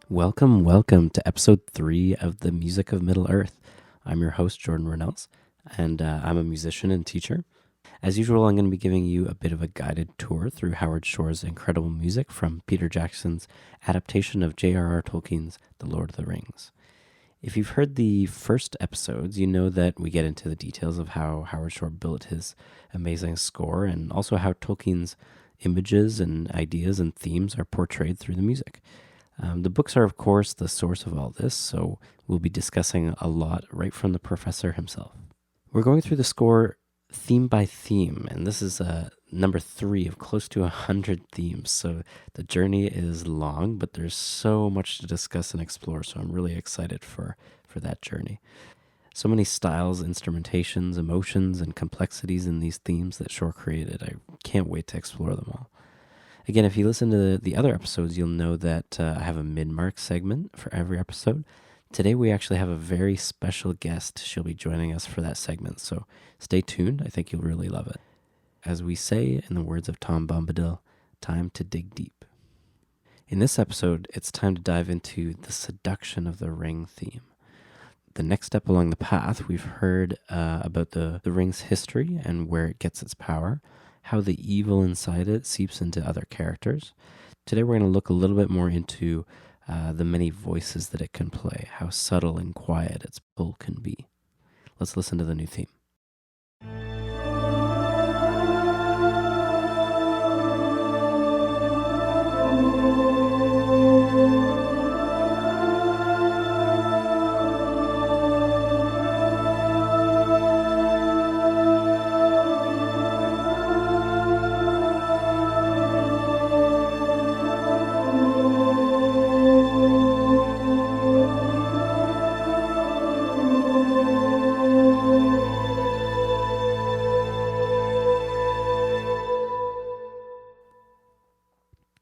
Welcome to episode 3 of the Music of Middle-earth. I'm your host, Jordan Rennells, and I'm a musician and teacher. As usual, I'm going to be giving you a bit of a guided tour through Howard Shore's incredible music from Peter Jackson's adaptation of J.R.R. Tolkien's The Lord of the Rings. If you've heard the first episodes, you know that we get into the details of how Howard Shore built his amazing score and also how Tolkien's images and ideas and themes are portrayed through the music. The books are, of course, the source of all this, so we'll be discussing a lot right from the professor himself. We're going through the score theme by theme, and this is number 3 of close to 100 themes, so the journey is long, but there's so much to discuss and explore, so I'm really excited for that journey. So many styles, instrumentations, emotions, and complexities in these themes that Shore created. I can't wait to explore them all. Again, if you listen to the other episodes, you'll know that I have a mid-mark segment for every episode. Today, we actually have a very special guest. She'll be joining us for that segment, so stay tuned. I think you'll really love it. As we say in the words of Tom Bombadil, time to dig deep. In this episode, it's time to dive into the Seduction of the Ring theme. The next step along the path, we've heard about the ring's history and where it gets its power, how the evil inside it seeps into other characters. Today we're going to look a little bit more into the many voices that it can play, how subtle and quiet its pull can be. Let's listen to the new theme.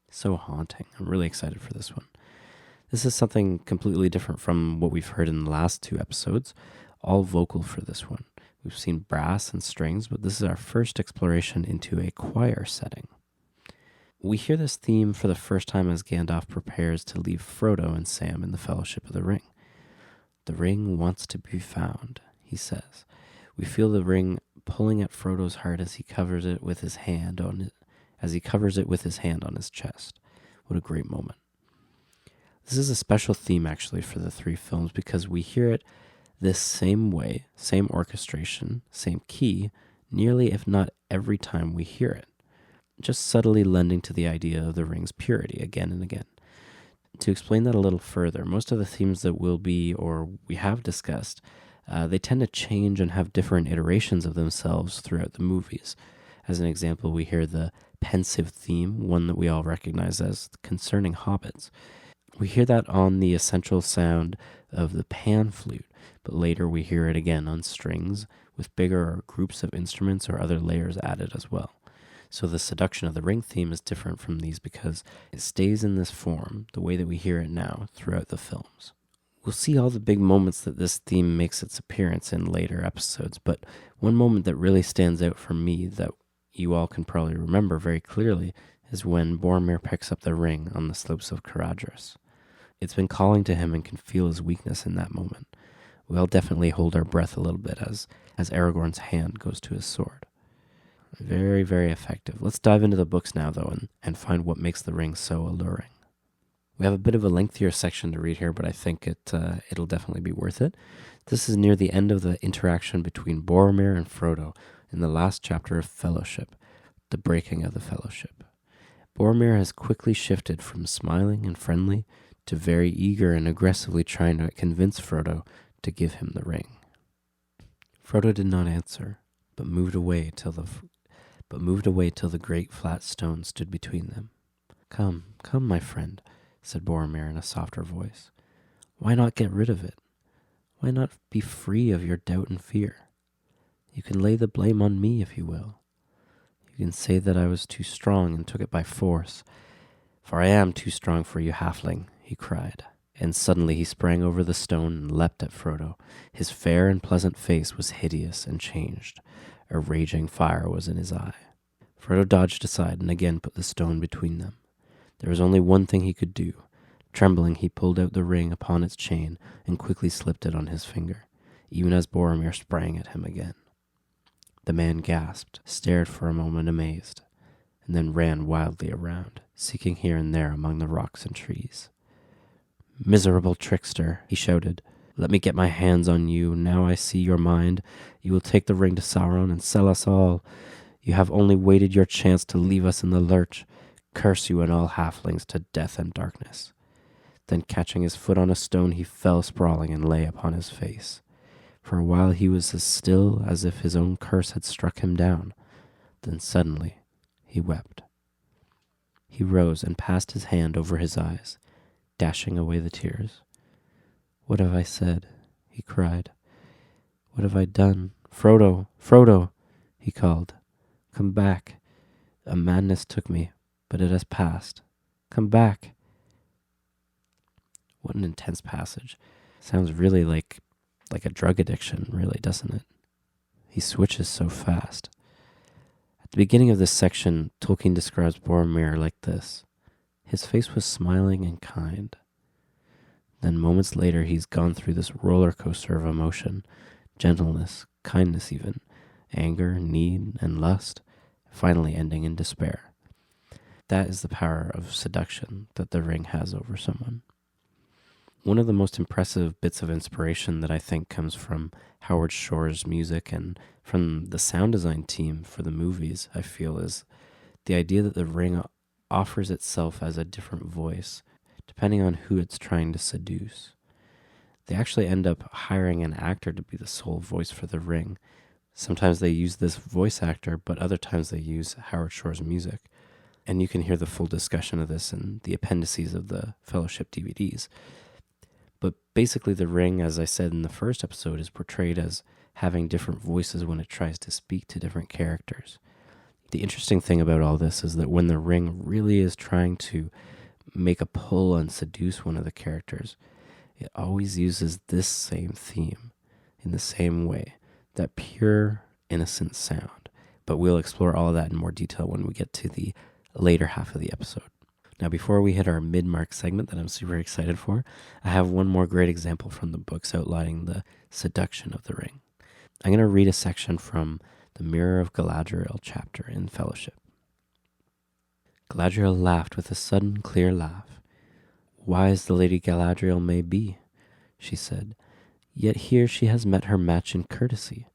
So haunting. I'm really excited for this one. This is something completely different from what we've heard in the last 2 episodes, all vocal for this one. We've seen brass and strings, but this is our first exploration into a choir setting. We hear this theme for the first time as Gandalf prepares to leave Frodo and Sam in the Fellowship of the Ring. The ring wants to be found, he says. We feel the ring pulling at Frodo's heart as he covers it with his hand on his chest. What a great moment. This is a special theme actually for the 3 films because we hear it this same way, same orchestration, same key, nearly if not every time we hear it, just subtly lending to the idea of the ring's purity again and again. To explain that a little further, most of the themes that we have discussed, they tend to change and have different iterations of themselves throughout the movies. As an example, we hear the pensive theme, one that we all recognize as concerning hobbits. We hear that on the essential sound of the pan flute, but later we hear it again on strings with bigger groups of instruments or other layers added as well. So the Seduction of the Ring theme is different from these because it stays in this form, the way that we hear it now, throughout the films. We'll see all the big moments that this theme makes its appearance in later episodes, but one moment that really stands out for me that you all can probably remember very clearly is when Boromir picks up the ring on the slopes of Caradhras. It's been calling to him and can feel his weakness in that moment. We all definitely hold our breath a little bit as Aragorn's hand goes to his sword. Very, very effective. Let's dive into the books now, though, and find what makes the ring so alluring. We have a bit of a lengthier section to read here, but I think it'll definitely be worth it. This is near the end of the interaction between Boromir and Frodo in the last chapter of Fellowship, the breaking of the Fellowship. Boromir has quickly shifted from smiling and friendly to very eager and aggressively trying to convince Frodo to give him the ring. Frodo did not answer, but moved away till the great flat stone stood between them. Come, my friend, said Boromir in a softer voice. Why not get rid of it? Why not be free of your doubt and fear? You can lay the blame on me if you will. You can say that I was too strong and took it by force. For I am too strong for you, halfling, he cried. And suddenly he sprang over the stone and leapt at Frodo. His fair and pleasant face was hideous and changed. A raging fire was in his eye. Frodo dodged aside and again put the stone between them. There was only one thing he could do, Trembling, he pulled out the ring upon its chain and quickly slipped it on his finger, even as Boromir sprang at him again. The man gasped, stared for a moment amazed, and then ran wildly around, seeking here and there among the rocks and trees. "Miserable trickster," he shouted, "let me get my hands on you. Now I see your mind. You will take the ring to Sauron and sell us all. You have only waited your chance to leave us in the lurch. Curse you and all halflings to death and darkness." Then catching his foot on a stone, he fell sprawling and lay upon his face. For a while he was as still as if his own curse had struck him down. Then suddenly he wept. He rose and passed his hand over his eyes, dashing away the tears. "What have I said?" he cried. "What have I done? Frodo, Frodo," he called. "Come back. A madness took me, but it has passed. Come back." What an intense passage. Sounds really like a drug addiction, really, doesn't it? He switches so fast. At the beginning of this section, Tolkien describes Boromir like this. His face was smiling and kind. Then moments later, he's gone through this roller coaster of emotion, gentleness, kindness even, anger, need, and lust, finally ending in despair. That is the power of seduction that the ring has over someone. One of the most impressive bits of inspiration that I think comes from Howard Shore's music and from the sound design team for the movies, I feel, is the idea that the ring offers itself as a different voice, depending on who it's trying to seduce. They actually end up hiring an actor to be the sole voice for the ring. Sometimes they use this voice actor, but other times they use Howard Shore's music. And you can hear the full discussion of this in the appendices of the Fellowship DVDs. But basically the ring, as I said in the first episode, is portrayed as having different voices when it tries to speak to different characters. The interesting thing about all this is that when the ring really is trying to make a pull and seduce one of the characters, it always uses this same theme in the same way, that pure, innocent sound. But we'll explore all of that in more detail when we get to the later half of the episode. Now, before we hit our mid-mark segment that I'm super excited for, I have one more great example from the books outlining the seduction of the ring. I'm going to read a section from the Mirror of Galadriel chapter in Fellowship. Galadriel laughed with a sudden clear laugh. "Wise the Lady Galadriel may be," she said, "yet here she has met her match in courtesy.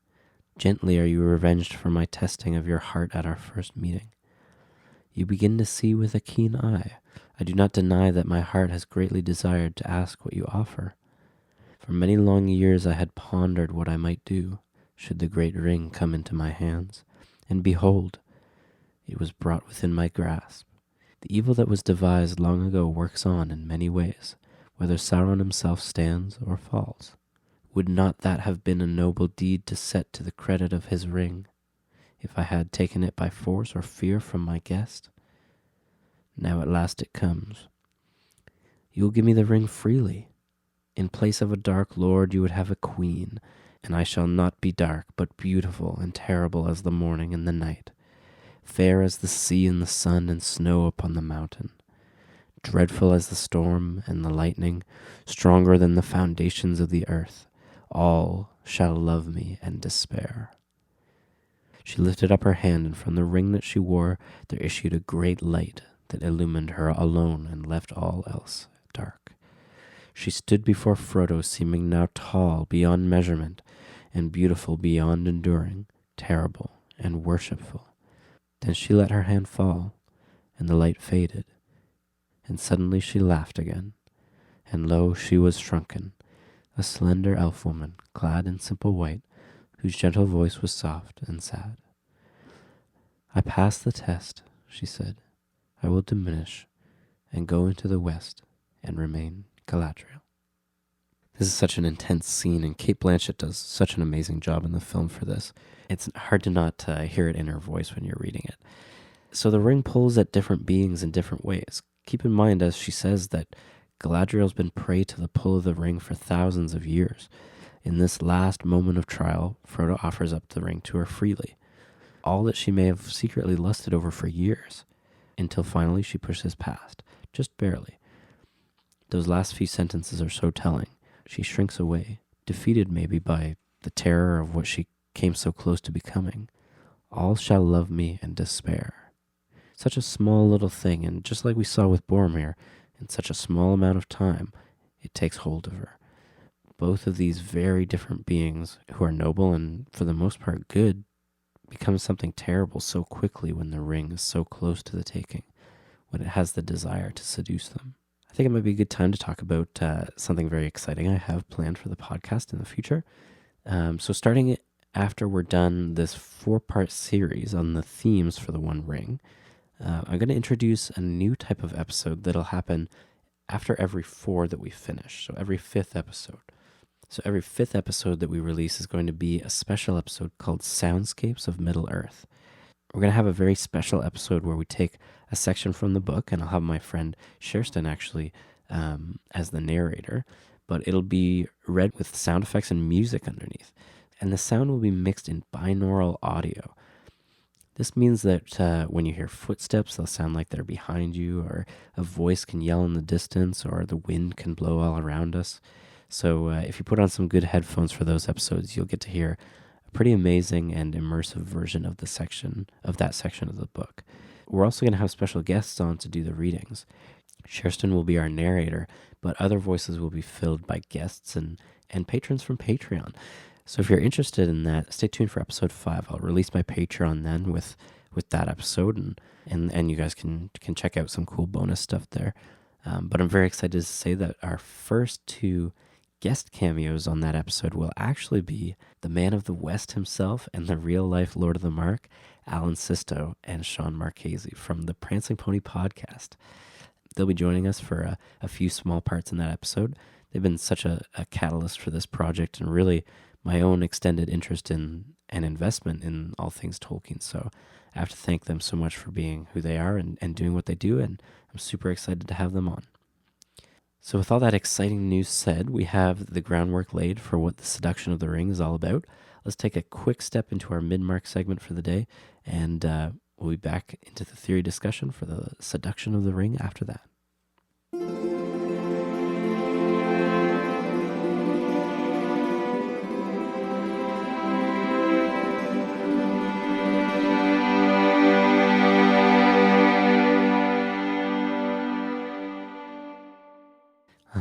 Gently are you revenged for my testing of your heart at our first meeting. You begin to see with a keen eye. I do not deny that my heart has greatly desired to ask what you offer. For many long years I had pondered what I might do, should the great ring come into my hands. And behold, it was brought within my grasp. The evil that was devised long ago works on in many ways, whether Sauron himself stands or falls. Would not that have been a noble deed to set to the credit of his ring, if I had taken it by force or fear from my guest? Now at last it comes. You will give me the ring freely. In place of a dark lord you would have a queen, and I shall not be dark, but beautiful and terrible as the morning and the night, fair as the sea and the sun and snow upon the mountain, dreadful as the storm and the lightning, stronger than the foundations of the earth. All shall love me and despair." She lifted up her hand, and from the ring that she wore there issued a great light that illumined her alone and left all else dark. She stood before Frodo, seeming now tall beyond measurement, and beautiful beyond enduring, terrible and worshipful. Then she let her hand fall, and the light faded, and suddenly she laughed again, and lo, she was shrunken, a slender elf woman, clad in simple white, whose gentle voice was soft and sad. "I pass the test," she said. "I will diminish and go into the west and remain Galadriel." This is such an intense scene, and Cate Blanchett does such an amazing job in the film for this. It's hard to not hear it in her voice when you're reading it. So the ring pulls at different beings in different ways. Keep in mind, as she says, that Galadriel's been prey to the pull of the ring for thousands of years. In this last moment of trial, Frodo offers up the ring to her freely, all that she may have secretly lusted over for years, until finally she pushes past, just barely. Those last few sentences are so telling. She shrinks away, defeated maybe by the terror of what she came so close to becoming. All shall love me and despair. Such a small little thing, and just like we saw with Boromir, in such a small amount of time, it takes hold of her. Both of these very different beings who are noble and for the most part good become something terrible so quickly when the ring is so close to the taking, when it has the desire to seduce them. I think it might be a good time to talk about something very exciting I have planned for the podcast in the future. So starting after we're done this 4-part series on the themes for the One Ring, I'm going to introduce a new type of episode that'll happen after every 4 that we finish, so every 5th episode. So every 5th episode that we release is going to be a special episode called Soundscapes of Middle-earth. We're going to have a very special episode where we take a section from the book, and I'll have my friend Sherston actually as the narrator, but it'll be read with sound effects and music underneath. And the sound will be mixed in binaural audio. This means that when you hear footsteps, they'll sound like they're behind you, or a voice can yell in the distance, or the wind can blow all around us. So if you put on some good headphones for those episodes, you'll get to hear a pretty amazing and immersive version of that section of the book. We're also going to have special guests on to do the readings. Sherston will be our narrator, but other voices will be filled by guests and patrons from Patreon. So if you're interested in that, stay tuned for episode 5. I'll release my Patreon then with that episode, and you guys can check out some cool bonus stuff there. But I'm very excited to say that our first 2 guest cameos on that episode will actually be the man of the West himself and the real-life Lord of the Mark, Alan Sisto and Sean Marchese from the Prancing Pony podcast. They'll be joining us for a few small parts in that episode. They've been such a catalyst for this project and really my own extended interest in and investment in all things Tolkien. So I have to thank them so much for being who they are and doing what they do, and I'm super excited to have them on. So with all that exciting news said, we have the groundwork laid for what the Seduction of the Ring is all about. Let's take a quick step into our mid-mark segment for the day, and we'll be back into the theory discussion for the Seduction of the Ring after that.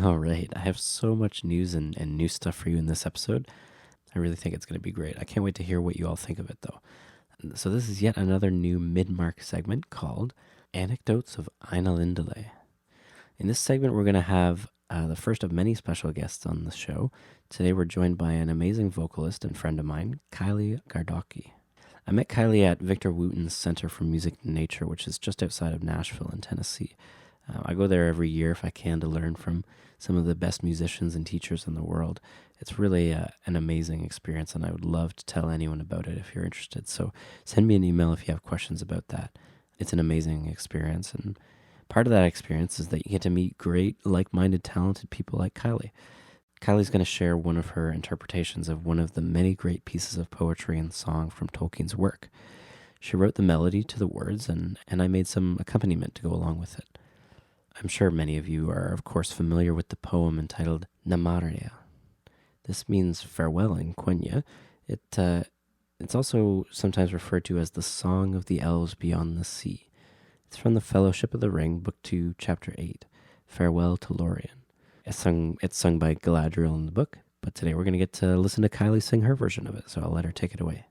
All right, I have so much news and new stuff for you in this episode. I really think it's going to be great. I can't wait to hear what you all think of it, though. So this is yet another new mid-mark segment called Anecdotes of Ainulindale. In this segment, we're going to have the first of many special guests on the show. Today, we're joined by an amazing vocalist and friend of mine, Kylie Gardoki. I met Kylie at Victor Wooten's Center for Music and Nature, which is just outside of Nashville in Tennessee. I go there every year if I can to learn from some of the best musicians and teachers in the world. It's really an amazing experience, and I would love to tell anyone about it if you're interested. So send me an email if you have questions about that. It's an amazing experience, and part of that experience is that you get to meet great, like-minded, talented people like Kylie. Kylie's going to share one of her interpretations of one of the many great pieces of poetry and song from Tolkien's work. She wrote the melody to the words, and I made some accompaniment to go along with it. I'm sure many of you are, of course, familiar with the poem entitled Namaria. This means farewell in Quenya. It's also sometimes referred to as the Song of the Elves Beyond the Sea. It's from the Fellowship of the Ring, Book 2, Chapter 8, Farewell to Lorien. It's sung by Galadriel in the book, but today we're going to get to listen to Kylie sing her version of it, so I'll let her take it away.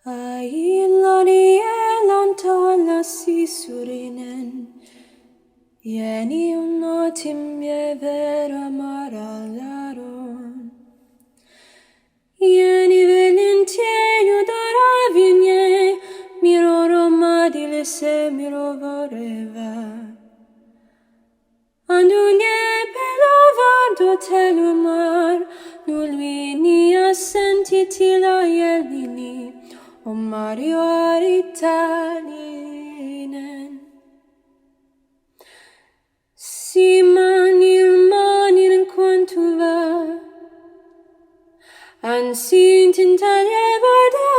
Ailani elantala sisurinen Yeni unatim yevera maralaron Yeni velintieyo daravinye Miroro madilese mirovoreva Andunye pelovardo telumar Nulvini assentitila yelini O Mario Aritaninen Simanir manir quantuva Ansintin talevada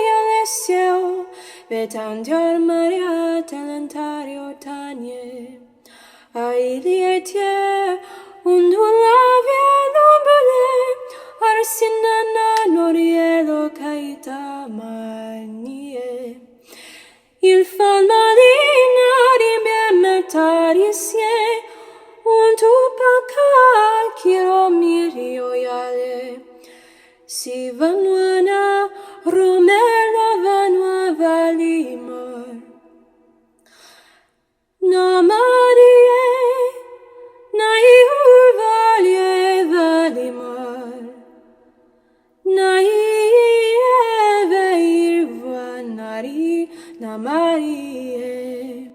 yalesio, vetandiar Maria talentario tanie. Ailietie undulavia nobile, arsinana norielo caita manie. Il falmalinari bemertarisie, un tupaca kiro mirioiale. Si vanuana romela vanua valimar. Namarie, naiu valie valimar. Naive irvanari namarie.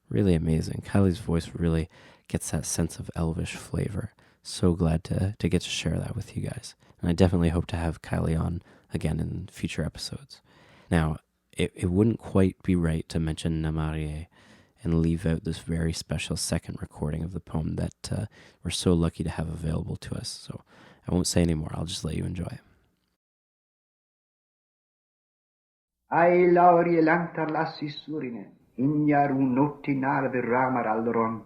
Really amazing. Kylie's voice really gets that sense of elvish flavor. So glad to get to share that with you guys. And I definitely hope to have Kylie on again in future episodes. Now, it wouldn't quite be right to mention Namarie and leave out this very special second recording of the poem that we're so lucky to have available to us. So I won't say any more. I'll just let you enjoy. Ai laurie lantar lassi surine, ignar un notti narve ramar alloron,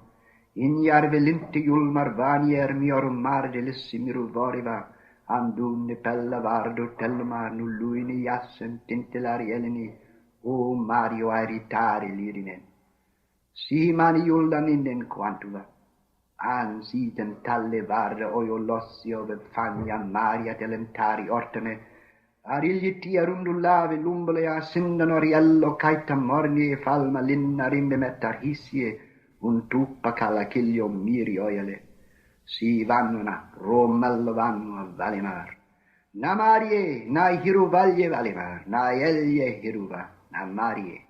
ignar velinte julmar vanier mior mar delissi miru voriva, andunne pella vardo telmar nulluini jassen tintelari eleni, o Mario airitare lirinen. Si mani juldan innen quantula, an siten talle varde oio lossio vefania Maria delentari ortene, Arigliti arundullave lumbole a sindanoriello caita morni e falma linna rimbe mettar hissie un tuppa cala chiglio miri oiale. Si vannuna, romello vannu a Valimar. Na Marie, na hiru valje Valimar, na elje hiruva, na Marie.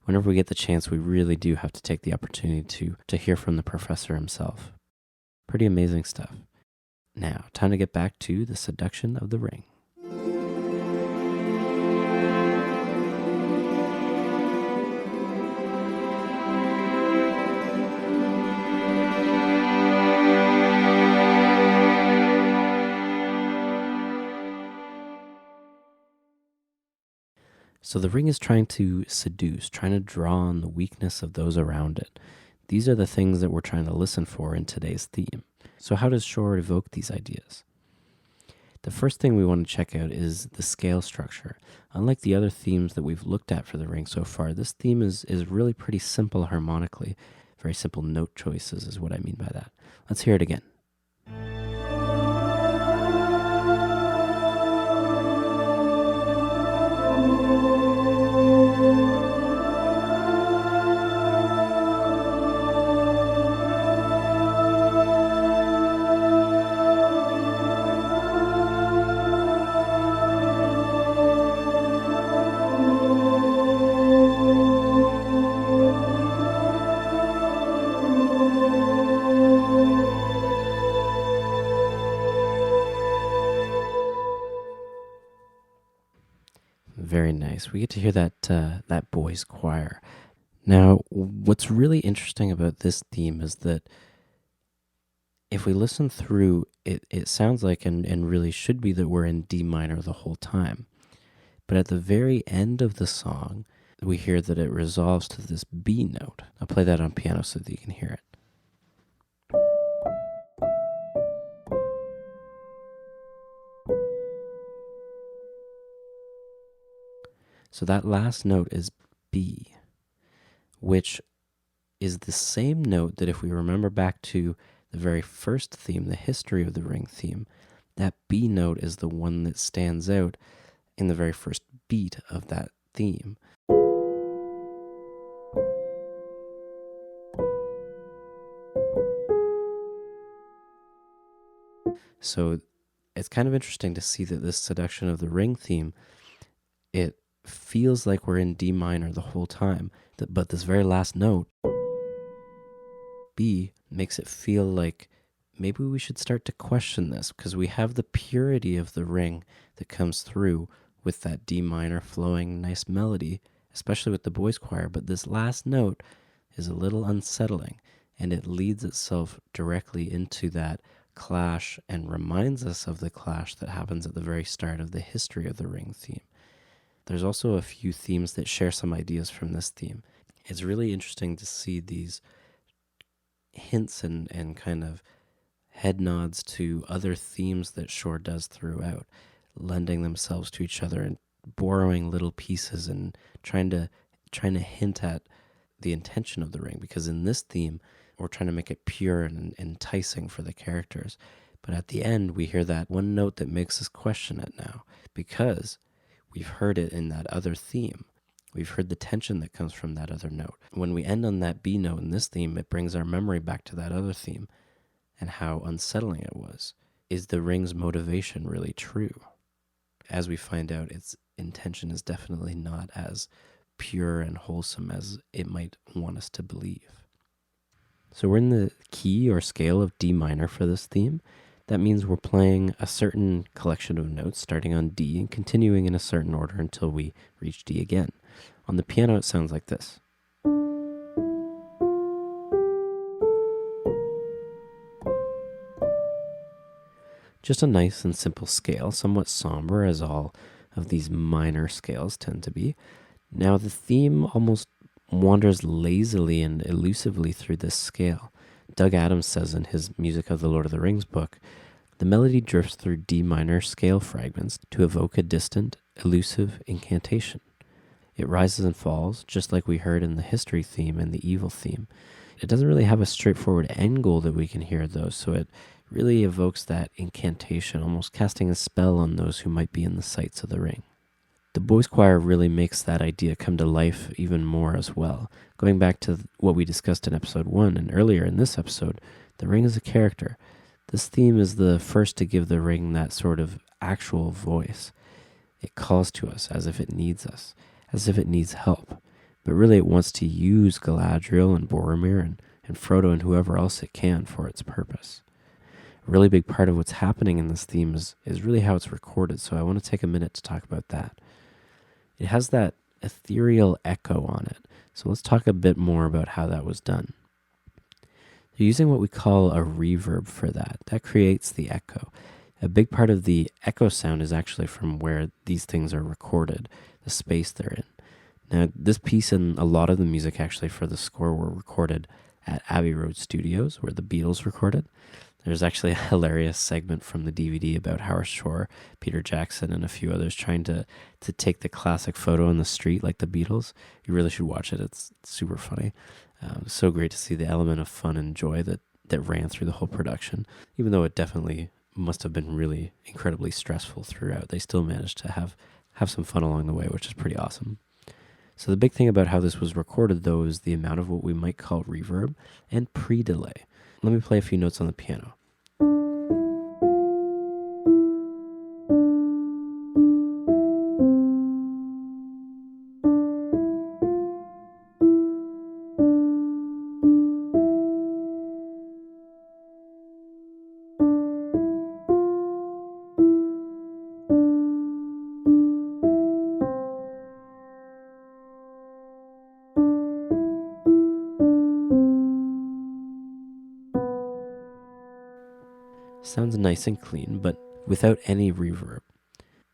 Whenever we get the chance, we really do have to take the opportunity to hear from the professor himself. Pretty amazing stuff. Now, time to get back to the Seduction of the Ring. So the ring is trying to seduce, trying to draw on the weakness of those around it. These are the things that we're trying to listen for in today's theme. So how does Shor evoke these ideas? The first thing we want to check out is the scale structure. Unlike the other themes that we've looked at for the ring so far, this theme is really pretty simple harmonically. Very simple note choices is what I mean by that. Let's hear it again. Very nice. We get to hear that boys' choir. Now, what's really interesting about this theme is that if we listen through, it sounds like and really should be that we're in D minor the whole time. But at the very end of the song, we hear that it resolves to this B note. I'll play that on piano so that you can hear it. So that last note is B, which is the same note that if we remember back to the very first theme, the history of the ring theme, that B note is the one that stands out in the very first beat of that theme. So it's kind of interesting to see that this Seduction of the Ring theme, it feels like we're in D minor the whole time, but this very last note, B, makes it feel like maybe we should start to question this, because we have the purity of the ring that comes through with that D minor flowing nice melody, especially with the boys choir, but this last note is a little unsettling, and it leads itself directly into that clash and reminds us of the clash that happens at the very start of the History of the Ring theme. There's also a few themes that share some ideas from this theme. It's really interesting to see these hints and kind of head nods to other themes that Shore does throughout, lending themselves to each other and borrowing little pieces and trying to hint at the intention of the ring, because in this theme we're trying to make it pure and enticing for the characters, but at the end we hear that one note that makes us question it now, because we've heard it in that other theme. We've heard the tension that comes from that other note. When we end on that B note in this theme, it brings our memory back to that other theme and how unsettling it was. Is the ring's motivation really true? As we find out, its intention is definitely not as pure and wholesome as it might want us to believe. So we're in the key or scale of D minor for this theme. That means we're playing a certain collection of notes starting on D and continuing in a certain order until we reach D again. On the piano, it sounds like this. Just a nice and simple scale, somewhat somber as all of these minor scales tend to be. Now the theme almost wanders lazily and elusively through this scale. Doug Adams says in his Music of the Lord of the Rings book, the melody drifts through D minor scale fragments to evoke a distant, elusive incantation. It rises and falls, just like we heard in the history theme and the evil theme. It doesn't really have a straightforward end goal that we can hear, though, so it really evokes that incantation, almost casting a spell on those who might be in the sights of the ring. The boys' choir really makes that idea come to life even more as well. Going back to what we discussed in episode 1 and earlier in this episode, the ring is a character. This theme is the first to give the ring that sort of actual voice. It calls to us as if it needs us, as if it needs help. But really it wants to use Galadriel and Boromir and Frodo and whoever else it can for its purpose. A really big part of what's happening in this theme is really how it's recorded, so I want to take a minute to talk about that. It has that ethereal echo on it, so let's talk a bit more about how that was done. They're using what we call a reverb for that. That creates the echo. A big part of the echo sound is actually from where these things are recorded, the space they're in. Now, this piece and a lot of the music actually for the score were recorded at Abbey Road Studios, where the Beatles recorded. There's actually a hilarious segment from the DVD about Howard Shore, Peter Jackson, and a few others trying to take the classic photo on the street like the Beatles. You really should watch it. It's super funny. So great to see the element of fun and joy that ran through the whole production. Even though it definitely must have been really incredibly stressful throughout, they still managed to have some fun along the way, which is pretty awesome. So the big thing about how this was recorded, though, is the amount of what we might call reverb and pre-delay. Let me play a few notes on the piano. Sounds nice and clean, but without any reverb.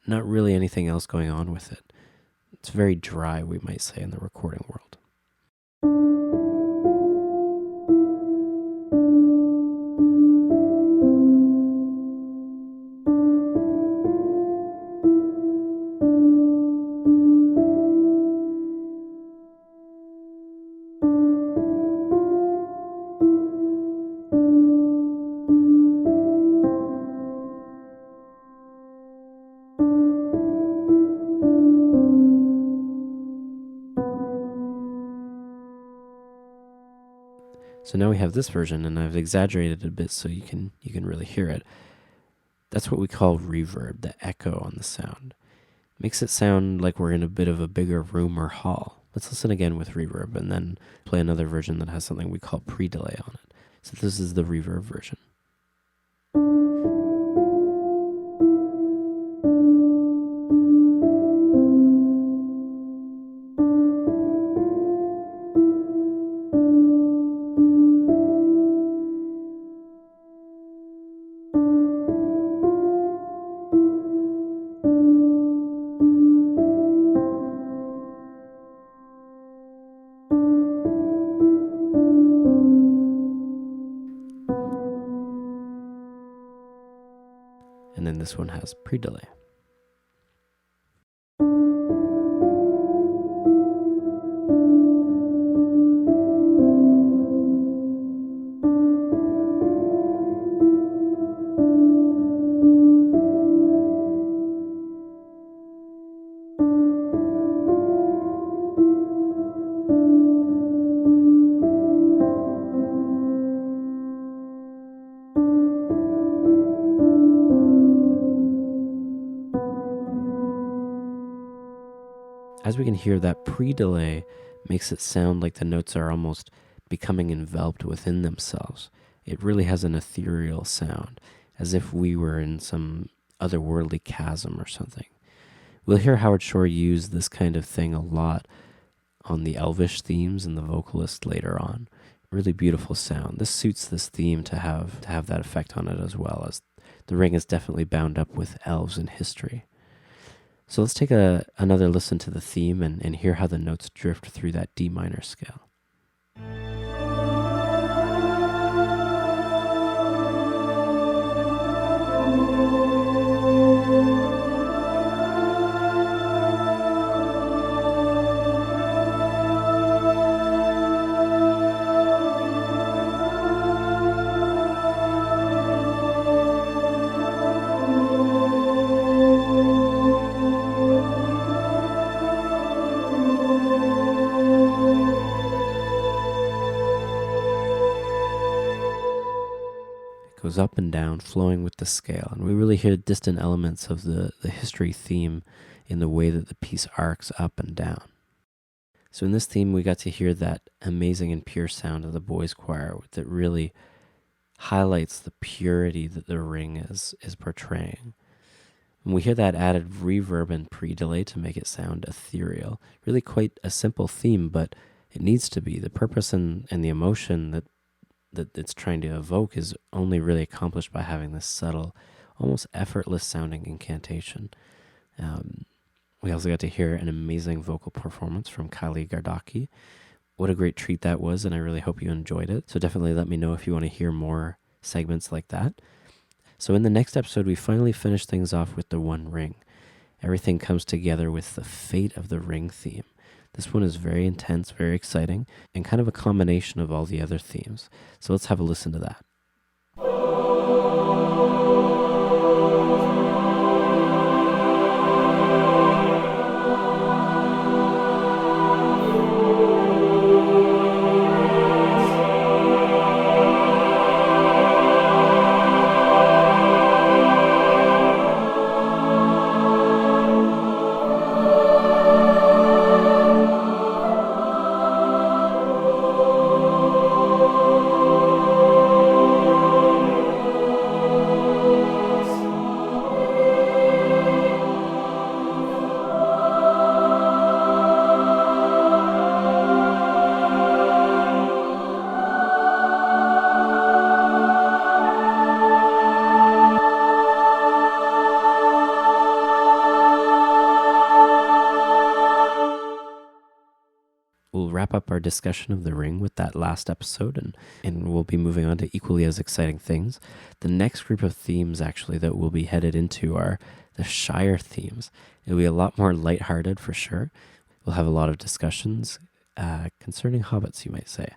Not really anything else going on with it. It's very dry, we might say, in the recording world. So now we have this version, and I've exaggerated it a bit so you can really hear it. That's what we call reverb, the echo on the sound. Makes it sound like we're in a bit of a bigger room or hall. Let's listen again with reverb and then play another version that has something we call pre-delay on it. So this is the reverb version. this one has pre-delay. As we can hear, that pre-delay makes it sound like the notes are almost becoming enveloped within themselves. It really has an ethereal sound, as if we were in some otherworldly chasm or something. We'll hear Howard Shore use this kind of thing a lot on the Elvish themes and the vocalist later on. Really beautiful sound. This suits this theme to have that effect on it, as well as the Ring is definitely bound up with elves and history. So let's take another listen to the theme and hear how the notes drift through that D minor scale. Goes up and down, flowing with the scale. And we really hear distant elements of the history theme in the way that the piece arcs up and down. So in this theme, we got to hear that amazing and pure sound of the boys' choir that really highlights the purity that the Ring is portraying. And we hear that added reverb and pre-delay to make it sound ethereal. Really quite a simple theme, but it needs to be. The purpose and the emotion that it's trying to evoke is only really accomplished by having this subtle, almost effortless sounding incantation. We also got to hear an amazing vocal performance from Kylie Gardaki. What a great treat that was, and I really hope you enjoyed it. So definitely let me know if you want to hear more segments like that. So in the next episode, we finally finish things off with the One Ring. Everything comes together with the Fate of the Ring theme. This one is very intense, very exciting, and kind of a combination of all the other themes. So let's have a listen to that. We'll wrap up our discussion of the Ring with that last episode, and we'll be moving on to equally as exciting things. The next group of themes, actually, that we'll be headed into are the Shire themes. It'll be a lot more lighthearted for sure. We'll have a lot of discussions concerning hobbits, you might say.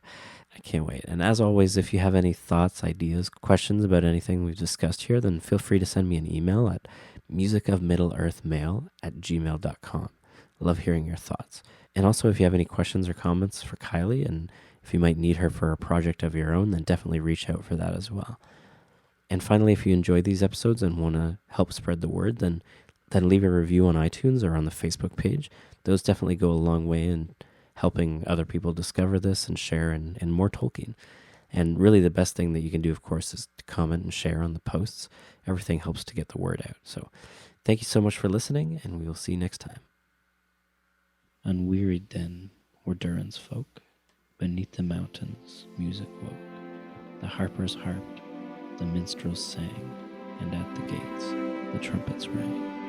I can't wait. And as always, if you have any thoughts, ideas, questions about anything we've discussed here, then feel free to send me an email at MusicofMiddleEarthMail@gmail.com. I love hearing your thoughts. And also, if you have any questions or comments for Kylie, and if you might need her for a project of your own, then definitely reach out for that as well. And finally, if you enjoyed these episodes and want to help spread the word, then leave a review on iTunes or on the Facebook page. Those definitely go a long way in helping other people discover this and share in more Tolkien. And really the best thing that you can do, of course, is to comment and share on the posts. Everything helps to get the word out. So thank you so much for listening, and we will see you next time. Unwearied then were Durin's folk. Beneath the mountains music woke. The harpers harped, the minstrels sang, and at the gates the trumpets rang.